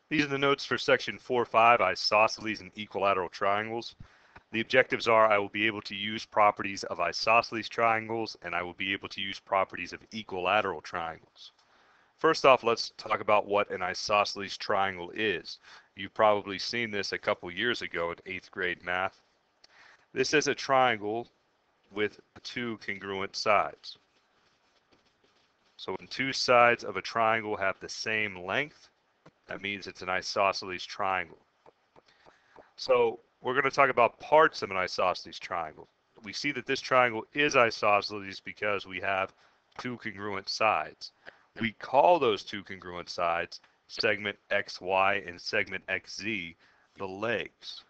These are the notes for section 4.5, isosceles and equilateral triangles. The objectives are I will be able to use properties of isosceles triangles and I will be able to use properties of equilateral triangles. First off, let's talk about what an isosceles triangle is. You've probably seen this a couple years ago in 8th grade math. This is a triangle with two congruent sides. So when two sides of a triangle have the same length, that means it's an isosceles triangle. So we're going to talk about parts of an isosceles triangle. We see that this triangle is isosceles because we have two congruent sides. We call those two congruent sides, segment XY and segment XZ, the legs.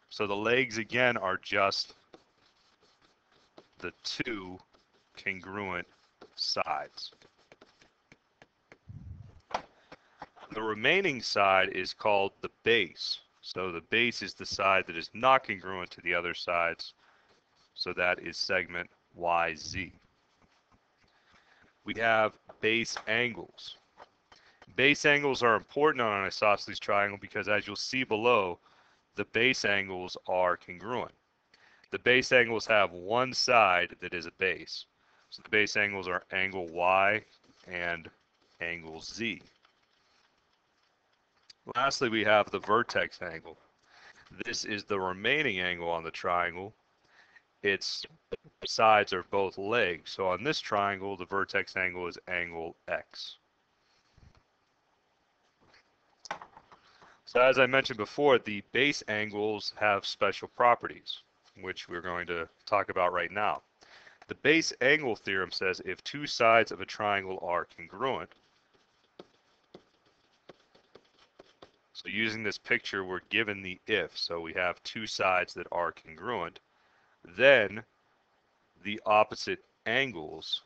So the legs again are just the two congruent sides. The remaining side is called the base. So the base is the side that is not congruent to the other sides. So that is segment YZ. We have base angles. Base angles are important on an isosceles triangle because, as you'll see below, the base angles are congruent. The base angles have one side that is a base. So the base angles are angle Y and angle Z. Lastly, we have the vertex angle. This is the remaining angle on the triangle. Its sides are both legs. So on this triangle, the vertex angle is angle X. So as I mentioned before, the base angles have special properties, which we're going to talk about right now. The base angle theorem says if two sides of a triangle are congruent, so using this picture, we're given the if, so we have two sides that are congruent, then the opposite angles,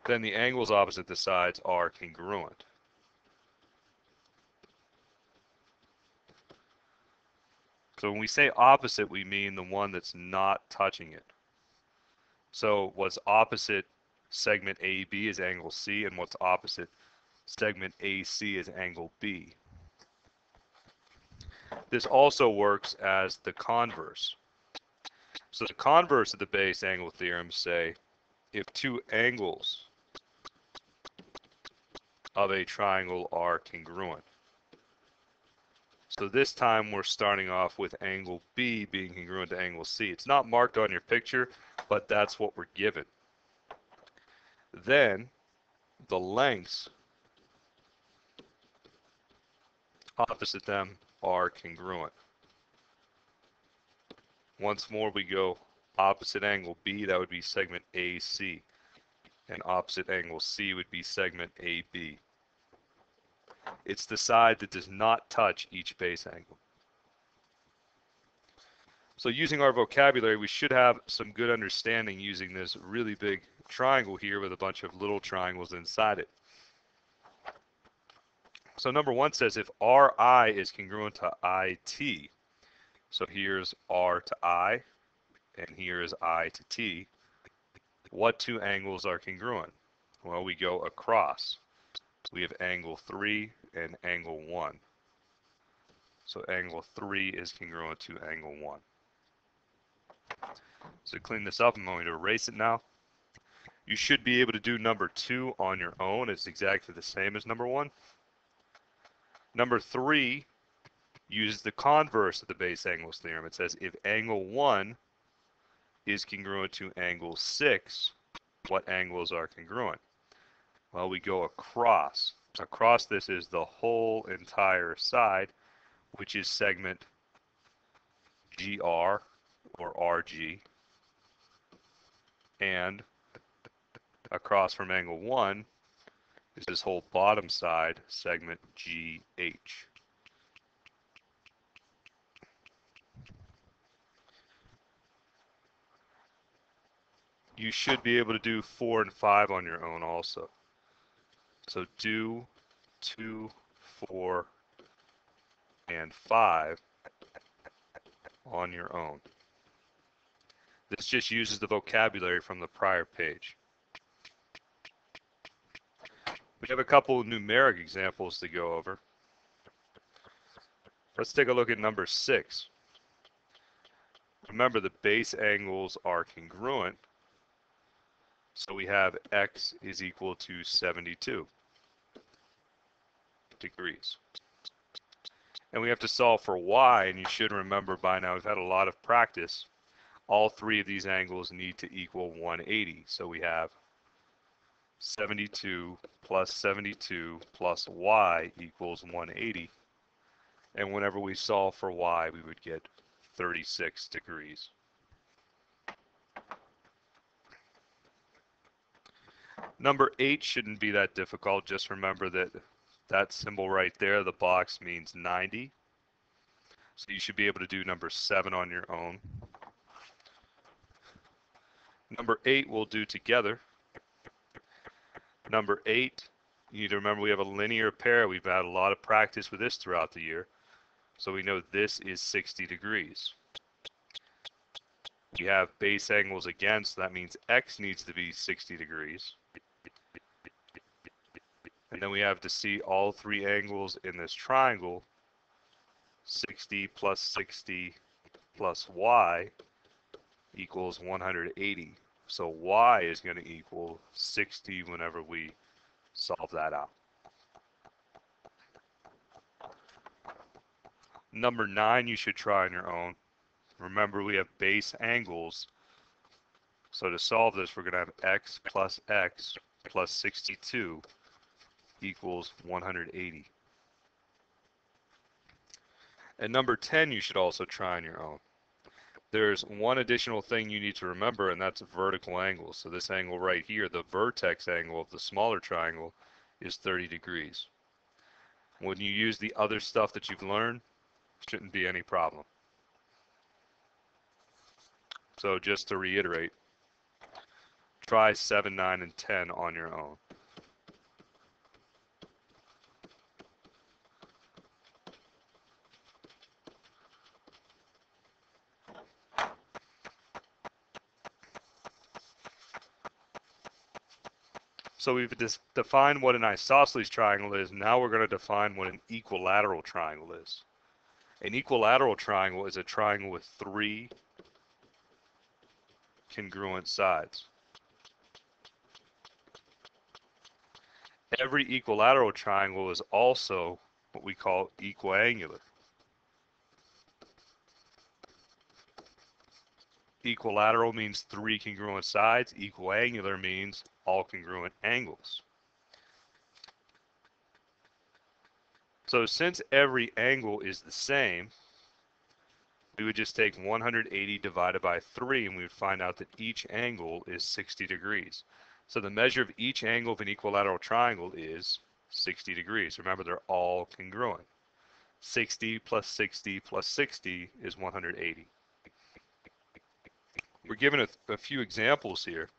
then the angles opposite the sides are congruent. So when we say opposite, we mean the one that's not touching it. So what's opposite segment AB is angle C, and what's opposite segment AC is angle B. This also works as the converse. So the converse of the base angle theorem say if two angles of a triangle are congruent. So this time we're starting off with angle B being congruent to angle C. It's not marked on your picture, but that's what we're given. Then the lengths opposite them are congruent. Once more we go opposite angle B, that would be segment AC, and opposite angle C would be segment AB. It's the side that does not touch each base angle. So using our vocabulary, we should have some good understanding using this really big triangle here with a bunch of little triangles inside it. So number one says if RI is congruent to IT, so here's R to I, and here is I to T, what two angles are congruent? Well, we go across. We have angle 3 and angle 1. So angle 3 is congruent to angle 1. So to clean this up, I'm going to erase it now. You should be able to do number 2 on your own. It's exactly the same as number 1. Number 3 uses the converse of the base angles theorem. It says if angle 1 is congruent to angle 6, what angles are congruent? Well, we go across. Across this is the whole entire side, which is segment GR or RG, and across from angle 1 is this whole bottom side, segment GH. You should be able to do 4 and 5 on your own also. So do 2, 4, and 5 on your own. This just uses the vocabulary from the prior page. We have a couple of numeric examples to go over. Let's take a look at number 6. Remember, the base angles are congruent, so we have x is equal to 72 degrees. And we have to solve for y, and you should remember by now, we've had a lot of practice. All three of these angles need to equal 180. So we have 72 plus y equals 180. And whenever we solve for y, we would get 36 degrees. Number 8 shouldn't be that difficult. Just remember that that symbol right there, the box, means 90. So you should be able to do number 7 on your own. Number 8 we'll do together. Number 8, you need to remember we have a linear pair. We've had a lot of practice with this throughout the year. So we know this is 60 degrees. We have base angles again, so that means x needs to be 60 degrees. And then we have to see all three angles in this triangle. 60 plus y equals 180. So y is going to equal 60 whenever we solve that out. Number 9 you should try on your own. Remember, we have base angles. So to solve this, we're going to have x plus 62 equals 180. And number 10 you should also try on your own. There's one additional thing you need to remember, and that's vertical angles. So this angle right here, the vertex angle of the smaller triangle, is 30 degrees. When you use the other stuff that you've learned, shouldn't be any problem. So just to reiterate, try 7, 9, and 10 on your own. So we've defined what an isosceles triangle is. Now we're going to define what an equilateral triangle is. An equilateral triangle is a triangle with 3 congruent sides. Every equilateral triangle is also what we call equiangular. Equilateral means 3 congruent sides. Equiangular means all congruent angles. So since every angle is the same, we would just take 180 divided by 3, and we would find out that each angle is 60 degrees. So the measure of each angle of an equilateral triangle is 60 degrees. Remember, they're all congruent. 60 plus 60 plus 60 is 180. We're given a few examples here.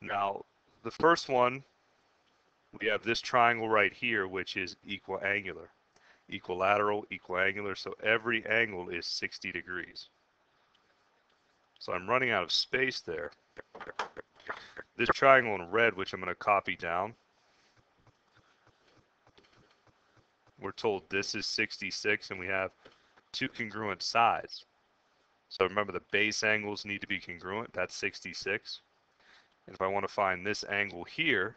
Now, the first one, we have this triangle right here, which is equiangular. Equilateral, equiangular, so every angle is 60 degrees. So I'm running out of space there. This triangle in red, which I'm going to copy down, we're told this is 66, and we have 2 congruent sides. So remember, the base angles need to be congruent. That's 66. And if I want to find this angle here,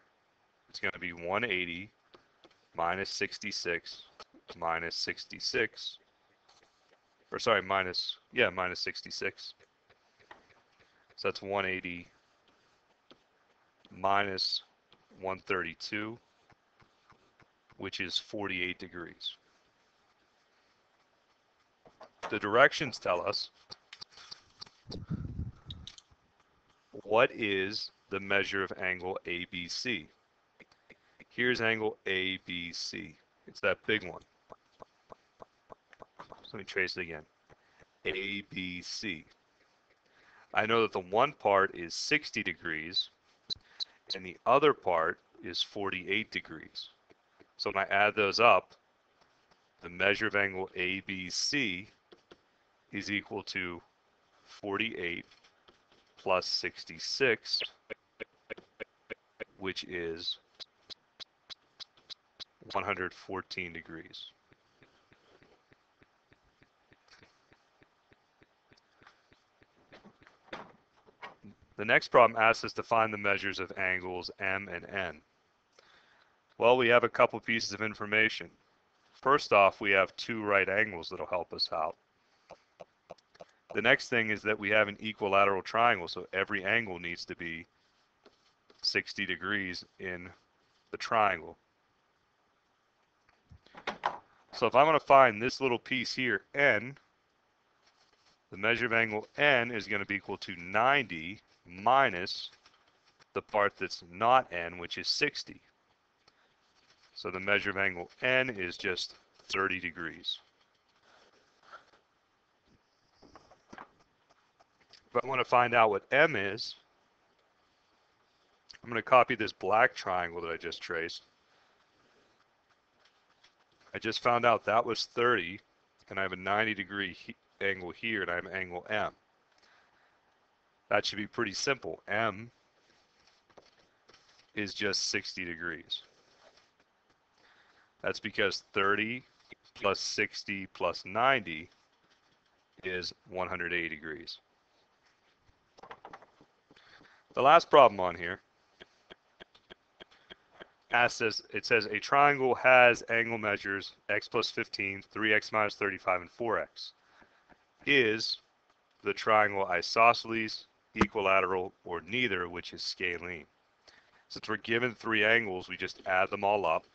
it's going to be 180 minus 66 minus 66. Or sorry, minus 66. So that's 180 minus 132, which is 48 degrees. The directions tell us what is the measure of angle ABC. Here's angle ABC. It's that big one. So let me trace it again. ABC. I know that the one part is 60 degrees and the other part is 48 degrees. So when I add those up, the measure of angle ABC is equal to 48 plus 66, which is 114 degrees. The next problem asks us to find the measures of angles M and N. Well, we have a couple pieces of information. First off, we have two right angles that'll help us out. The next thing is that we have an equilateral triangle, so every angle needs to be 60 degrees in the triangle. So if I'm going to find this little piece here, N, the measure of angle N is going to be equal to 90 minus the part that's not N, which is 60. So the measure of angle N is just 30 degrees. If I want to find out what M is, I'm going to copy this black triangle that I just traced. I just found out that was 30, and I have a 90-degree angle here, and I have angle M. That should be pretty simple. M is just 60 degrees. That's because 30 plus 60 plus 90 is 180 degrees. The last problem on here it says a triangle has angle measures x plus 15, 3x minus 35, and 4x. Is the triangle isosceles, equilateral, or neither, which is scalene? Since we're given three angles, we just add them all up.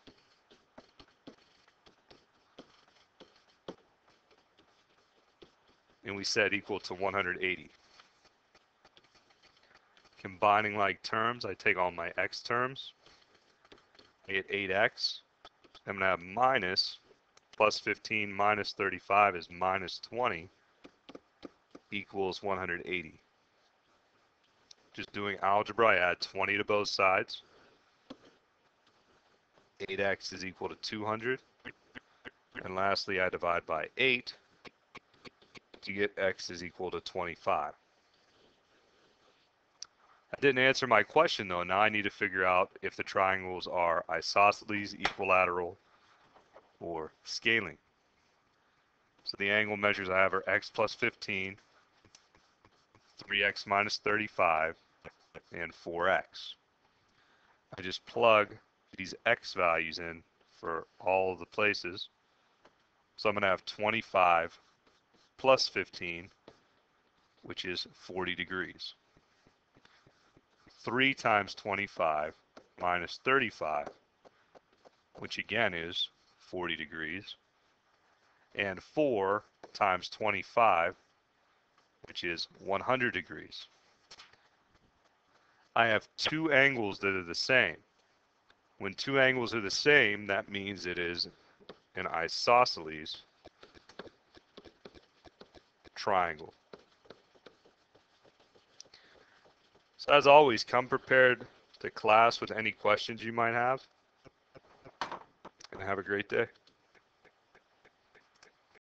And we set equal to 180. Combining like terms, I take all my x terms. I get 8x. I'm going to have minus plus 15 minus 35 is minus 20 equals 180. Just doing algebra, I add 20 to both sides. 8x is equal to 200. And lastly, I divide by 8 to get x is equal to 25. That didn't answer my question though. Now I need to figure out if the triangles are isosceles, equilateral, or scalene. So the angle measures I have are x plus 15, 3x minus 35, and 4x. I just plug these x values in for all of the places. So I'm going to have 25 plus 15, which is 40 degrees. 3 times 25 minus 35, which again is 40 degrees. And 4 times 25, which is 100 degrees. I have two angles that are the same. When two angles are the same, that means it is an isosceles triangle. So as always, come prepared to class with any questions you might have, and have a great day.